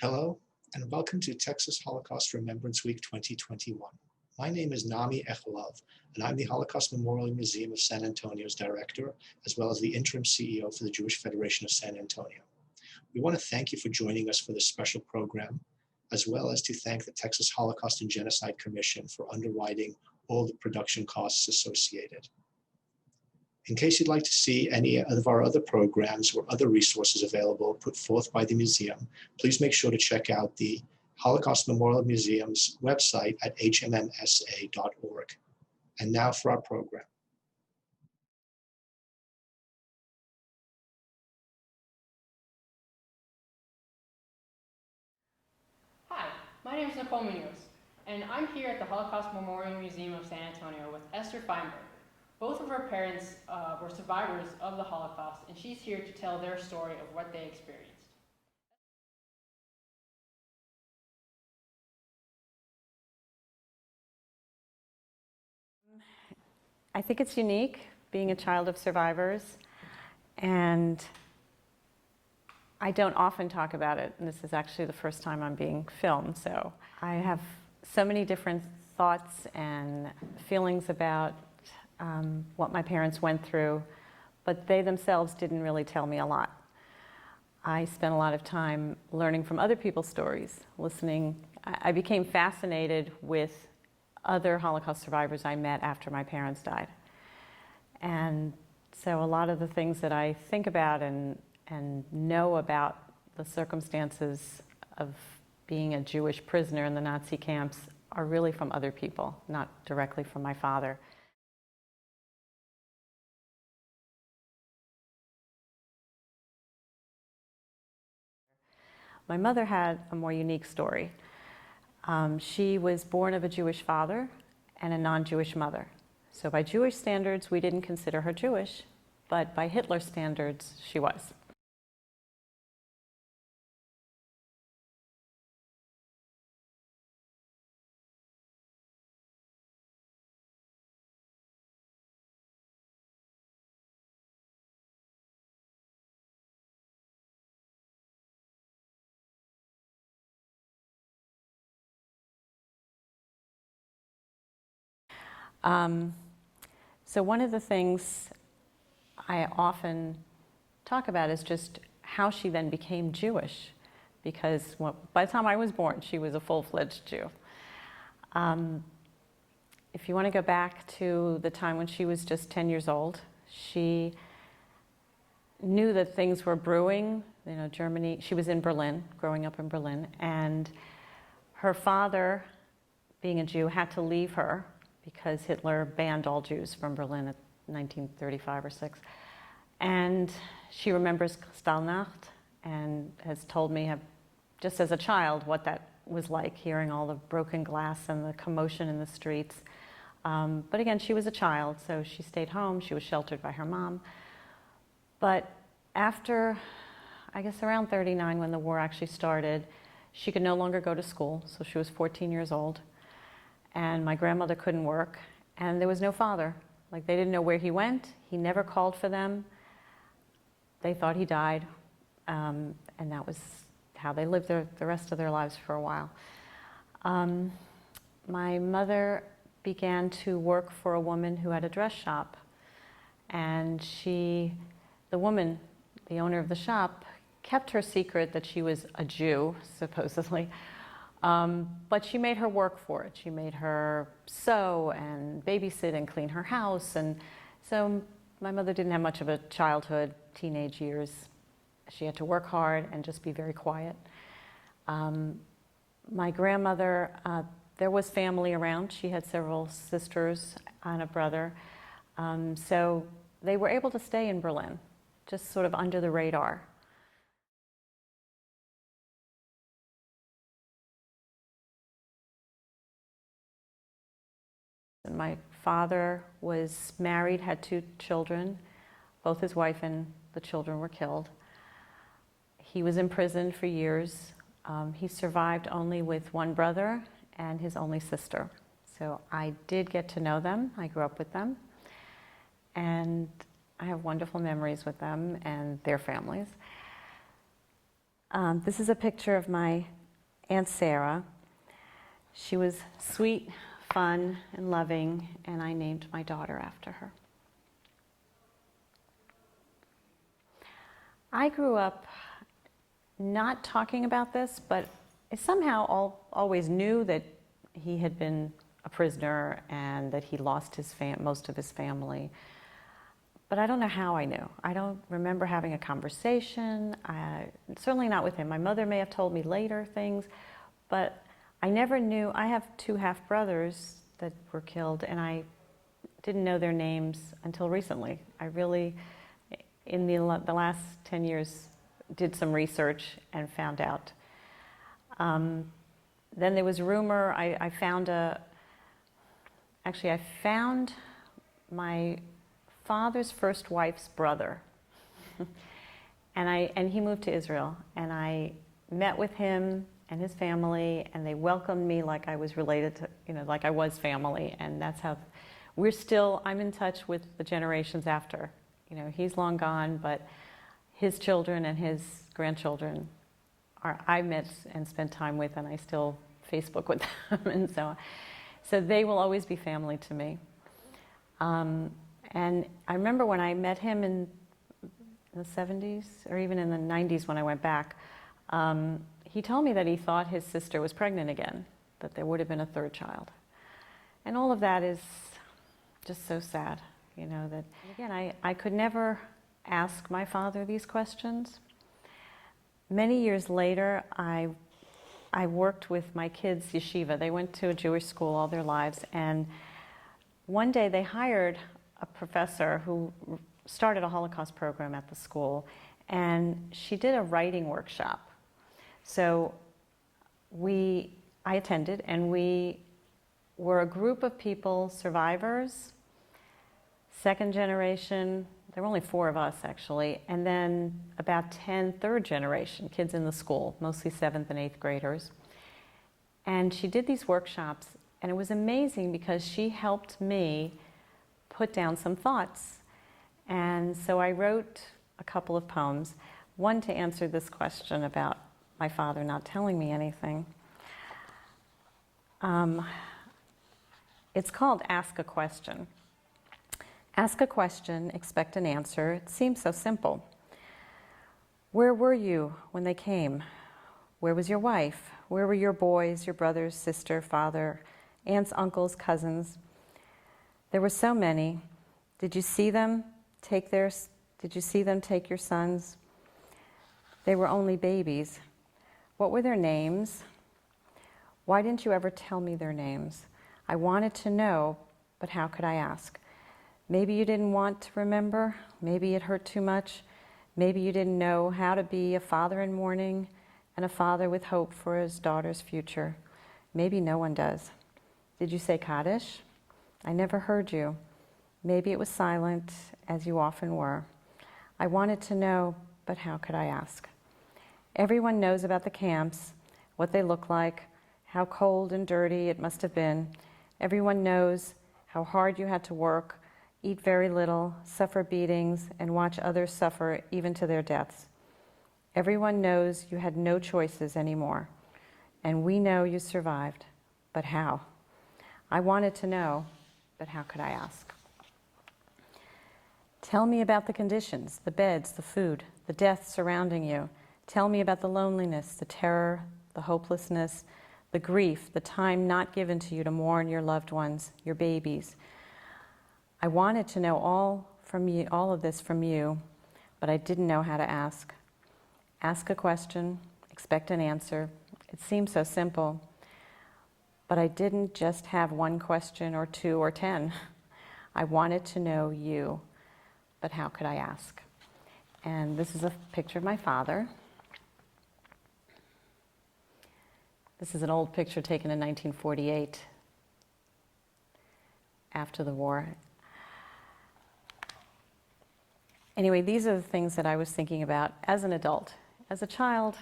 Hello, and welcome to Texas Holocaust Remembrance Week 2021. My name is Nami Echolov, and I'm the Holocaust Memorial Museum of San Antonio's director, as well as the interim CEO for the Jewish Federation of San Antonio. We want to thank you for joining us for this special program, as well as to thank the Texas Holocaust and Genocide Commission for underwriting all the production costs associated. In case you'd like to see any of our other programs or other resources available put forth by the museum, please make sure to check out the Holocaust Memorial Museum's website at hmmsa.org. And now for our program. Hi, my name is Nicole Munoz, and I'm here at the Holocaust Memorial Museum of San Antonio with Esther Feinberg. Both of her parents were survivors of the Holocaust, and she's here to tell their story of what they experienced. I think it's unique being a child of survivors, and I don't often talk about it, and this is actually the first time I'm being filmed, so I have so many different thoughts and feelings about what my parents went through, but they themselves didn't really tell me a lot. I spent a lot of time learning from other people's stories, listening. I became fascinated with other Holocaust survivors I met after my parents died. And so a lot of the things that I think about and know about the circumstances of being a Jewish prisoner in the Nazi camps are really from other people, not directly from my father. My mother had a more unique story. She was born of a Jewish father and a non-Jewish mother. So by Jewish standards, we didn't consider her Jewish, but by Hitler standards, she was. So one of the things I often talk about is just how she then became Jewish, because by the time I was born, she was a full-fledged Jew. If you want to go back to the time when she was just 10 years old, she knew that things were brewing. You know, Germany, she was in Berlin, growing up in Berlin, and her father, being a Jew, had to leave her because Hitler banned all Jews from Berlin in 1935 or 6. And she remembers Kristallnacht and has told me, just as a child, what that was like, hearing all the broken glass and the commotion in the streets. But again, she was a child, so she stayed home. She was sheltered by her mom. But after, I guess around 39, when the war actually started, she could no longer go to school, so she was 14 years old. And my grandmother couldn't work, and there was no father. Like, they didn't know where he went. He never called for them. They thought he died, and that was how they lived the rest of their lives for a while. My mother began to work for a woman who had a dress shop, and the woman, the owner of the shop, kept her secret that she was a Jew, supposedly. But she made her work for it. She made her sew and babysit and clean her house. And so my mother didn't have much of a childhood, teenage years. She had to work hard and just be very quiet. My grandmother, there was family around. She had several sisters and a brother. So they were able to stay in Berlin, just sort of under the radar. My father was married, had 2 children. Both his wife and the children were killed. He was imprisoned for years. He survived only with 1 brother and his only sister. So I did get to know them. I grew up with them. And I have wonderful memories with them and their families. This is a picture of my Aunt Sarah. She was sweet, fun, and loving, and I named my daughter after her. I grew up not talking about this, but I somehow always knew that he had been a prisoner and that he lost his most of his family. But I don't know how I knew. I don't remember having a conversation, certainly not with him. My mother may have told me later things, but I never knew. I have 2 half-brothers that were killed, and I didn't know their names until recently. I really, in the last 10 years, did some research and found out. Then there was rumor, I found my father's first wife's brother. and he moved to Israel, and I met with him and his family, and they welcomed me like I was related to, like I was family, and that's how I'm in touch with the generations after. He's long gone, but his children and his grandchildren I met and spent time with, and I still Facebook with them, and so they will always be family to me. And I remember when I met him in the 70s, or even in the 90s when I went back, he told me that he thought his sister was pregnant again, that there would have been a 3rd child. And all of that is just so sad, that, again, I could never ask my father these questions. Many years later, I worked with my kids' yeshiva. They went to a Jewish school all their lives, and one day they hired a professor who started a Holocaust program at the school, and she did a writing workshop. So I attended, and we were a group of people, survivors, 2nd generation. There were only 4 of us, actually, and then about 10 3rd generation kids in the school, mostly 7th and 8th graders. And she did these workshops, and it was amazing because she helped me put down some thoughts. And so I wrote a couple of poems, one to answer this question about my father not telling me anything. It's called Ask a Question. Ask a question, expect an answer. It seems so simple. Where were you when they came? Where was your wife? Where were your boys, your brothers, sister, father, aunts, uncles, cousins? There were so many. Did you see them take your sons? They were only babies. What were their names? Why didn't you ever tell me their names? I wanted to know, but how could I ask? Maybe you didn't want to remember. Maybe it hurt too much. Maybe you didn't know how to be a father in mourning and a father with hope for his daughter's future. Maybe no one does. Did you say Kaddish? I never heard you. Maybe it was silent, as you often were. I wanted to know, but how could I ask? Everyone knows about the camps, what they look like, how cold and dirty it must have been. Everyone knows how hard you had to work, eat very little, suffer beatings, and watch others suffer even to their deaths. Everyone knows you had no choices anymore, and we know you survived. But how? I wanted to know, but how could I ask? Tell me about the conditions, the beds, the food, the death surrounding you. Tell me about the loneliness, the terror, the hopelessness, the grief, the time not given to you to mourn your loved ones, your babies. I wanted to know all of this from you, but I didn't know how to ask. Ask a question, expect an answer. It seems so simple, but I didn't just have one question or 2 or 10. I wanted to know you, but how could I ask? And this is a picture of my father. This is an old picture taken in 1948, after the war. Anyway, these are the things that I was thinking about as an adult. As a child,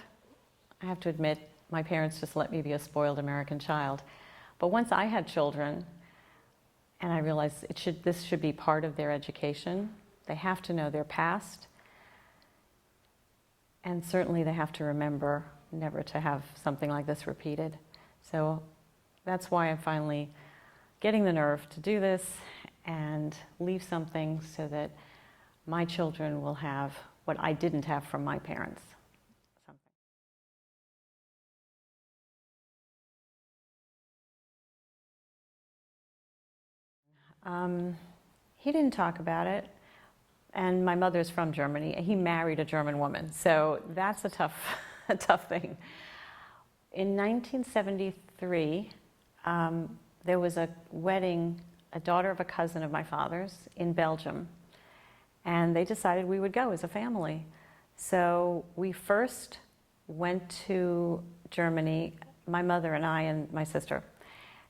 I have to admit, my parents just let me be a spoiled American child. But once I had children, and I realized this should be part of their education, they have to know their past. And certainly they have to remember never to have something like this repeated. So that's why I'm finally getting the nerve to do this and leave something so that my children will have what I didn't have from my parents. He didn't talk about it. And my mother's from Germany. He married a German woman, so that's a tough thing. In 1973, there was a wedding, a daughter of a cousin of my father's in Belgium, and they decided we would go as a family. So we first went to Germany, my mother and I and my sister,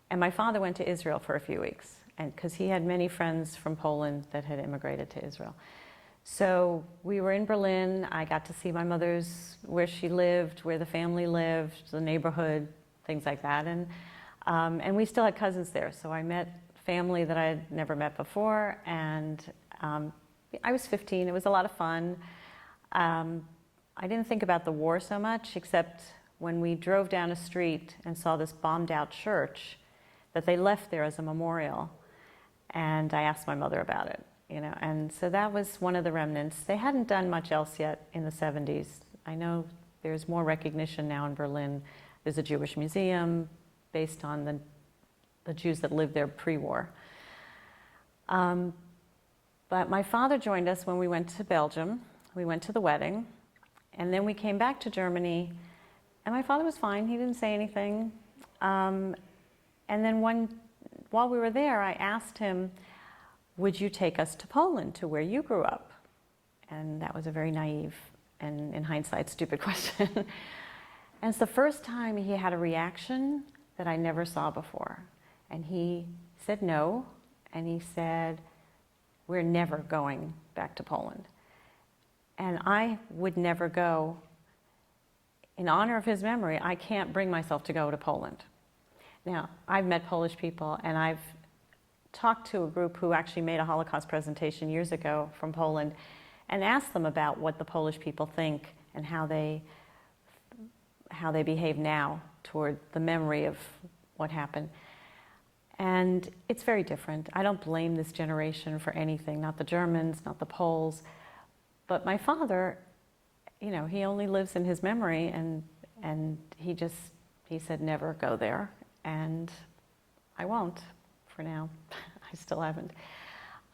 and my father went to Israel for a few weeks, and because he had many friends from Poland that had immigrated to Israel. So we were in Berlin. I got to see my mother's, where she lived, where the family lived, the neighborhood, things like that. And we still had cousins there. So I met family that I had never met before. And I was 15. It was a lot of fun. I didn't think about the war so much, except when we drove down a street and saw this bombed out church that they left there as a memorial. And I asked my mother about it. And so that was one of the remnants. They hadn't done much else yet in the 70s. I know there's more recognition now in Berlin. There's a Jewish museum based on the Jews that lived there pre-war. But my father joined us when we went to Belgium. We went to the wedding, and then we came back to Germany, and my father was fine. He didn't say anything. And then while we were there, I asked him, would you take us to Poland, to where you grew up? And that was a very naive and, in hindsight, stupid question. And it's the first time he had a reaction that I never saw before. And he said no, and he said, we're never going back to Poland. And I would never go. In honor of his memory, I can't bring myself to go to Poland. Now, I've met Polish people, and I've talked to a group who actually made a Holocaust presentation years ago from Poland and asked them about what the Polish people think and how they behave now toward the memory of what happened. And it's very different. I don't blame this generation for anything, not the Germans, not the Poles. But my father, he only lives in his memory, and he said never go there, and I won't. For now. I still haven't.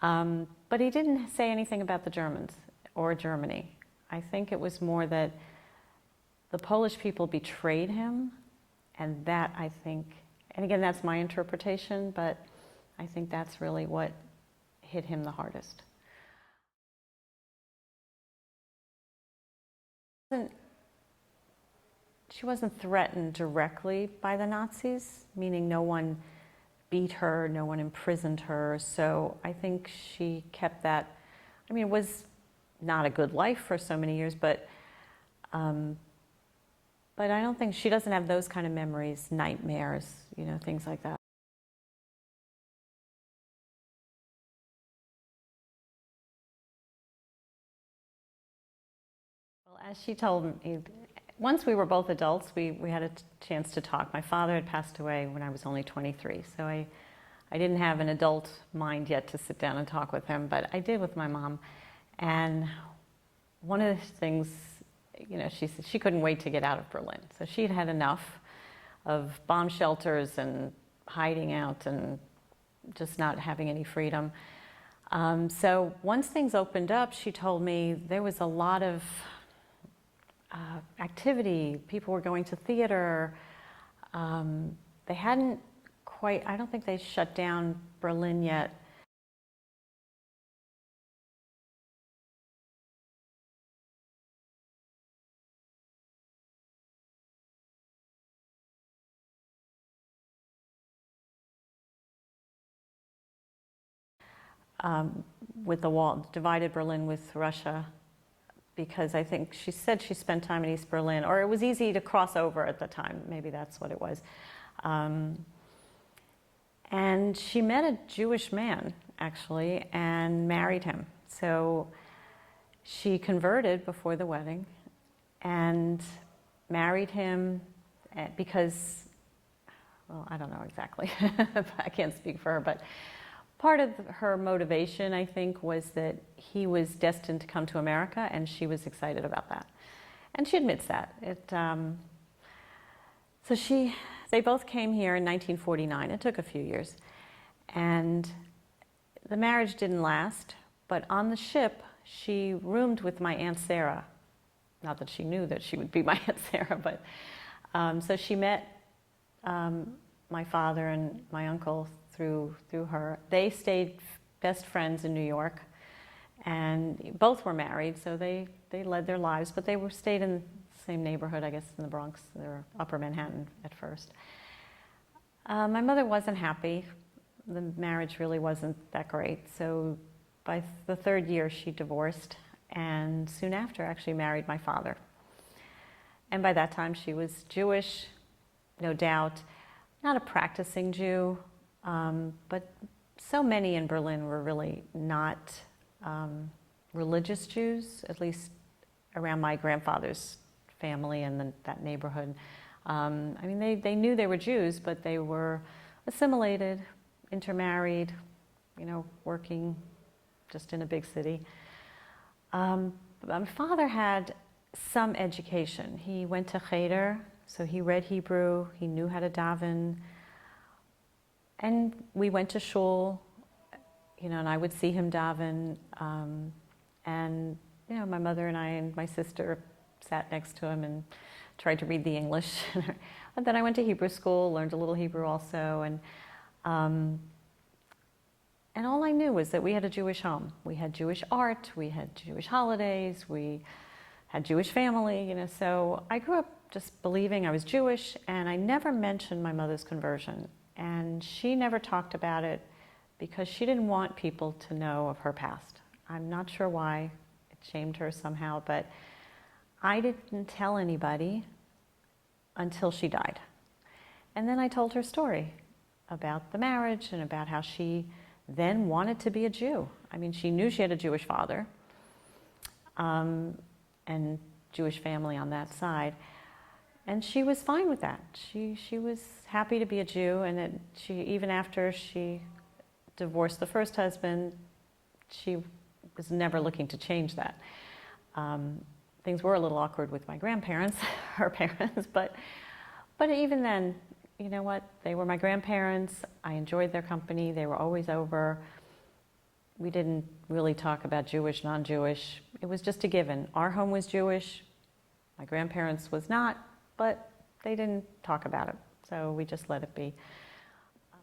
But he didn't say anything about the Germans or Germany. I think it was more that the Polish people betrayed him, and that, I think, and again, that's my interpretation, but I think that's really what hit him the hardest. She wasn't threatened directly by the Nazis, meaning no one beat her, no one imprisoned her. So I think she kept that. I mean, it was not a good life for so many years, but I don't think she doesn't have those kind of memories, nightmares, things like that. Well, as she told me, once we were both adults, we had a chance to talk. My father had passed away when I was only 23, so I didn't have an adult mind yet to sit down and talk with him, but I did with my mom. And one of the things, she said she couldn't wait to get out of Berlin. So she'd had enough of bomb shelters and hiding out and just not having any freedom. So once things opened up, she told me there was a lot of activity. People were going to theater. They hadn't quite, I don't think they shut down Berlin yet. With the wall, divided Berlin with Russia, because I think she said she spent time in East Berlin, or it was easy to cross over at the time. Maybe that's what it was. And she met a Jewish man, actually, and married him. So she converted before the wedding, and married him because, well, I don't know exactly, I can't speak for her, but part of her motivation, I think, was that he was destined to come to America, and she was excited about that. And she admits that. They both came here in 1949. It took a few years. And the marriage didn't last, but on the ship, she roomed with my Aunt Sarah. Not that she knew that she would be my Aunt Sarah, but so she met my father and my uncle through her. They stayed best friends in New York, and both were married, so they led their lives, but they stayed in the same neighborhood, I guess, in the Bronx. They were Upper Manhattan at first. My mother wasn't happy. The marriage really wasn't that great, so by the third year she divorced, and soon after actually married my father. And by that time she was Jewish, no doubt, not a practicing Jew, but so many in Berlin were really not religious Jews, at least around my grandfather's family and that neighborhood. I mean, they knew they were Jews, but they were assimilated, intermarried, working just in a big city. My father had some education. He went to Cheder, so he read Hebrew, he knew how to daven, and we went to shul, and I would see him daven, and my mother and I and my sister sat next to him and tried to read the English. And then I went to Hebrew school, learned a little Hebrew also, and all I knew was that we had a Jewish home. We had Jewish art, we had Jewish holidays, we had Jewish family, so I grew up just believing I was Jewish, and I never mentioned my mother's conversion. And she never talked about it because she didn't want people to know of her past. I'm not sure why. It shamed her somehow, but I didn't tell anybody until she died. And then I told her story about the marriage and about how she then wanted to be a Jew. I mean, she knew she had a Jewish father and Jewish family on that side. And she was fine with that. She was happy to be a Jew, and even after she divorced the first husband, she was never looking to change that. Things were a little awkward with my grandparents, her parents, but even then, you know what? They were my grandparents. I enjoyed their company. They were always over. We didn't really talk about Jewish, non-Jewish. It was just a given. Our home was Jewish. My grandparents was not, but they didn't talk about it, so we just let it be.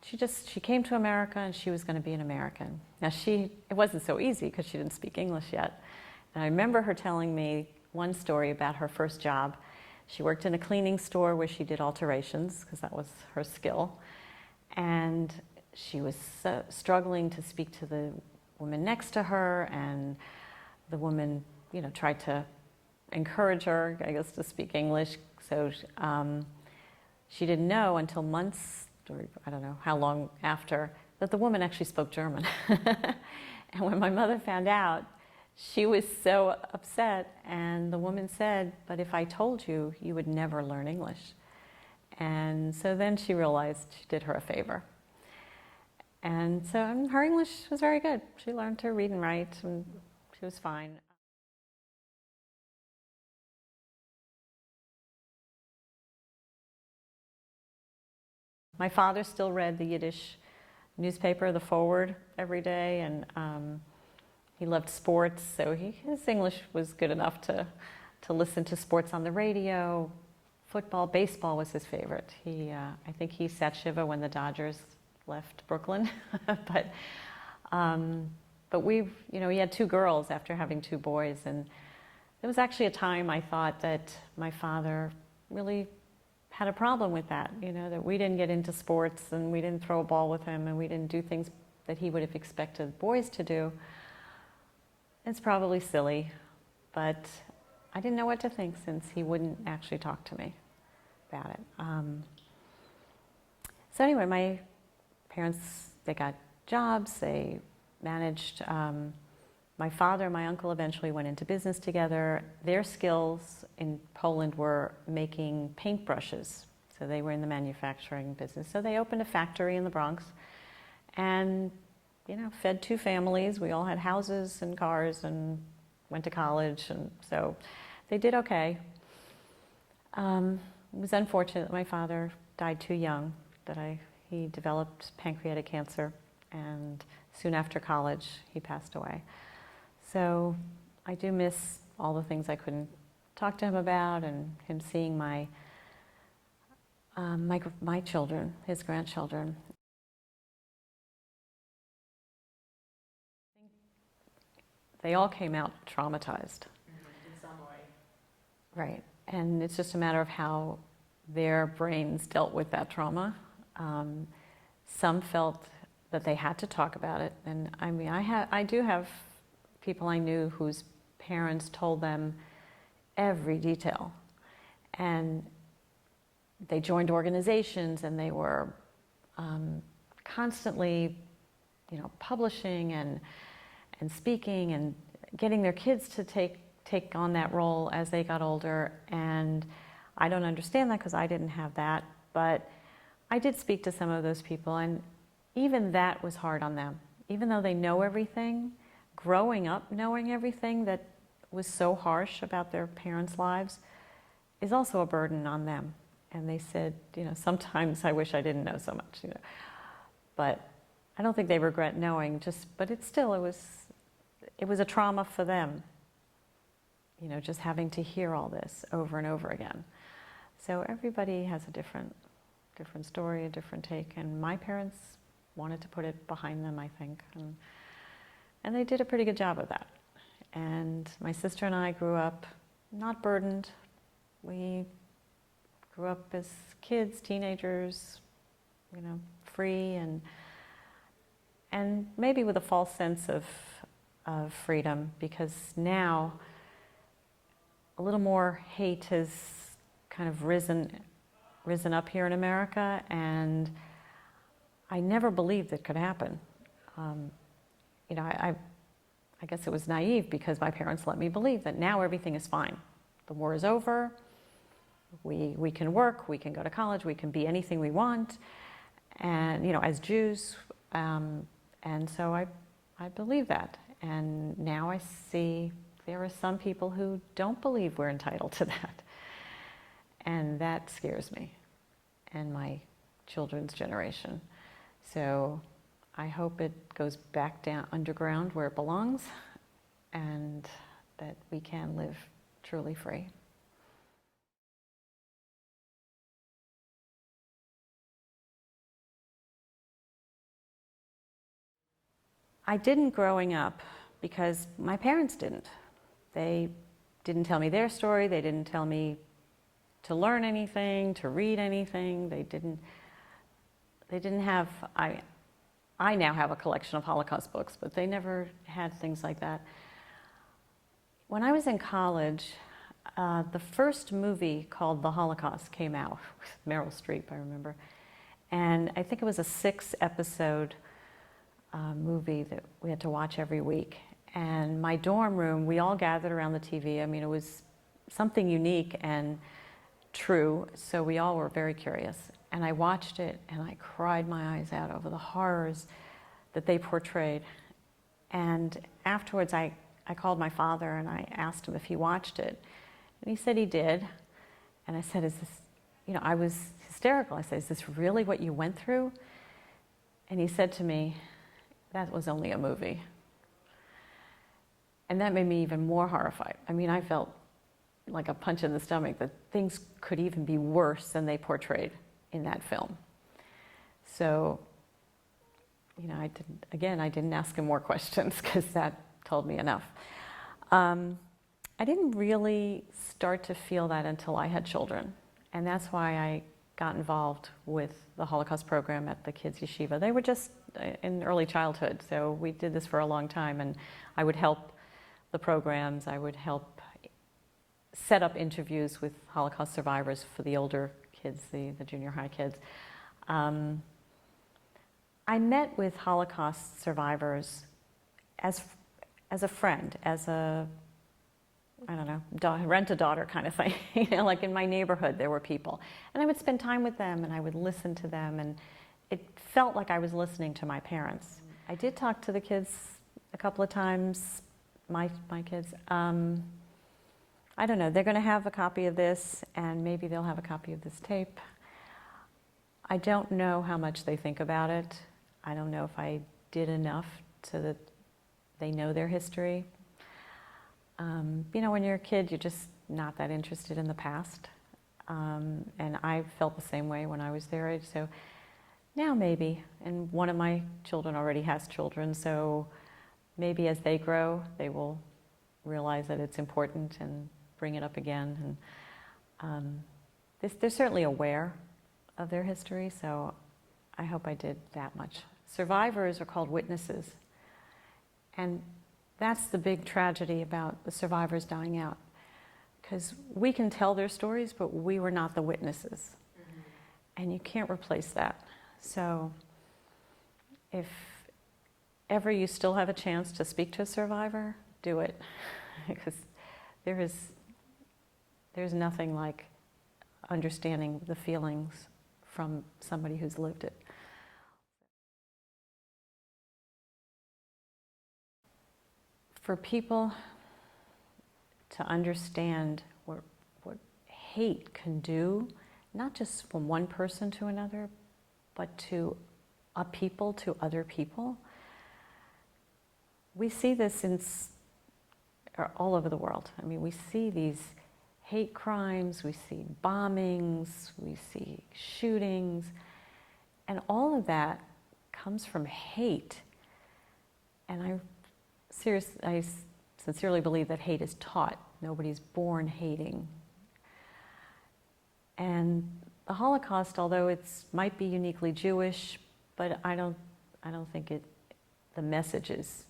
She came to America, and she was going to be an American. Now it wasn't so easy because she didn't speak English yet. And I remember her telling me one story about her first job. She worked in a cleaning store where she did alterations because that was her skill. And she was struggling to speak to the woman next to her, and the woman, tried to encourage her, I guess, to speak English. So she didn't know until months, or I don't know how long after, that the woman actually spoke German. And when my mother found out, she was so upset, and the woman said, "But if I told you, you would never learn English." And so then she realized she did her a favor. And so her English was very good. She learned to read and write, and she was fine. My father still read the Yiddish newspaper, The Forward, every day, and he loved sports, so his English was good enough to listen to sports on the radio. Football, baseball was his favorite. I think he sat Shiva when the Dodgers left Brooklyn, but he had two girls after having two boys, and there was actually a time I thought that my father really had a problem with that, that we didn't get into sports, and we didn't throw a ball with him, and we didn't do things that he would have expected boys to do. It's probably silly, but I didn't know what to think since he wouldn't actually talk to me about it. So anyway, my parents, they got jobs, they managed My father and my uncle eventually went into business together. Their skills in Poland were making paintbrushes. So they were in the manufacturing business. So they opened a factory in the Bronx and, fed 2 families. We all had houses and cars and went to college. And so they did okay. It was unfortunate that my father died too young, he developed pancreatic cancer, and soon after college, he passed away. So I do miss all the things I couldn't talk to him about, and him seeing my children, his grandchildren. They all came out traumatized. In some way. Right. And it's just a matter of how their brains dealt with that trauma. Some felt that they had to talk about it. And I mean, I do have people I knew whose parents told them every detail. And they joined organizations, and they were constantly, publishing and speaking and getting their kids to take on that role as they got older. And I don't understand that because I didn't have that. But I did speak to some of those people, and even that was hard on them. Even though they know everything, growing up knowing everything that was so harsh about their parents' lives is also a burden on them. And they said, sometimes I wish I didn't know so much, But I don't think they regret knowing, but it was a trauma for them, just having to hear all this over and over again. So everybody has a different story, a different take, and my parents wanted to put it behind them, I think, and they did a pretty good job of that. And my sister and I grew up not burdened. We grew up as kids, teenagers, free and maybe with a false sense of freedom, because now a little more hate has kind of risen up here in America, and I never believed it could happen. I guess it was naive because my parents let me believe that now everything is fine. The war is over. We can work, we can go to college, we can be anything we want, and as Jews, and so I believe that. And now I see there are some people who don't believe we're entitled to that, and that scares me and my children's generation. So I hope it goes back down underground where it belongs, and that we can live truly free. I didn't growing up because my parents didn't. They didn't tell me their story. They didn't tell me to learn anything, to read anything. They didn't have, I now have a collection of Holocaust books, but they never had things like that. When I was in college, the first movie called The Holocaust came out with Meryl Streep, I remember. And I think it was a 6-episode movie that we had to watch every week. And my dorm room, we all gathered around the TV. I mean, it was something unique and true, so we all were very curious. And I watched it, and I cried my eyes out over the horrors that they portrayed. And afterwards, I called my father, and I asked him if he watched it. And he said he did. And I said, is this, I was hysterical. I said, is this really what you went through? And he said to me, that was only a movie. And that made me even more horrified. I mean, I felt like a punch in the stomach that things could even be worse than they portrayed in that film. So, I didn't ask him more questions because that told me enough. I didn't really start to feel that until I had children. And that's why I got involved with the Holocaust program at the kids' yeshiva. They were just in early childhood, so we did this for a long time, and I would help the programs. I would help set up interviews with Holocaust survivors for the older kids, the junior high kids. I met with Holocaust survivors as as a friend, as a, I don't know, rent-a-daughter kind of thing. You know, like in my neighborhood, there were people. And I would spend time with them, and I would listen to them, and it felt like I was listening to my parents. I did talk to the kids a couple of times, my kids. I don't know, they're going to have a copy of this, and maybe they'll have a copy of this tape. I don't know how much they think about it. I don't know if I did enough so that they know their history. You know, when you're a kid, you're just not that interested in the past. And I felt the same way when I was their age. So now maybe, and one of my children already has children, so maybe as they grow, they will realize that it's important and bring it up again. And they're certainly aware of their history, so I hope I did that much. Survivors are called witnesses, and that's the big tragedy about the survivors dying out, because we can tell their stories, but we were not the witnesses. And you can't replace that. So if ever you still have a chance to speak to a survivor, do it, because there's nothing like understanding the feelings from somebody who's lived it. For people to understand what hate can do, not just from one person to another, but to a people to other people. We see this all over the world. I mean, we see these hate crimes, we see bombings, we see shootings, and all of that comes from hate. And I sincerely believe that hate is taught. Nobody's born hating. And the Holocaust, although it might be uniquely Jewish, but I don't think the message is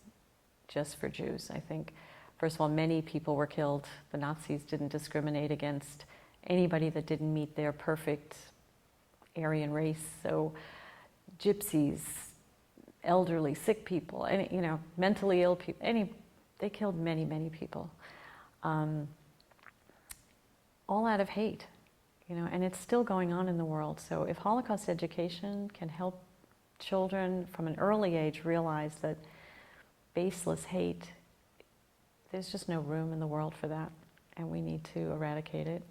just for Jews. I think, first of all, many people were killed. The Nazis didn't discriminate against anybody that didn't meet their perfect Aryan race. So gypsies, elderly, sick people, mentally ill people, they killed many, many people. All out of hate, and it's still going on in the world. So if Holocaust education can help children from an early age realize that baseless hate, there's just no room in the world for that, and we need to eradicate it.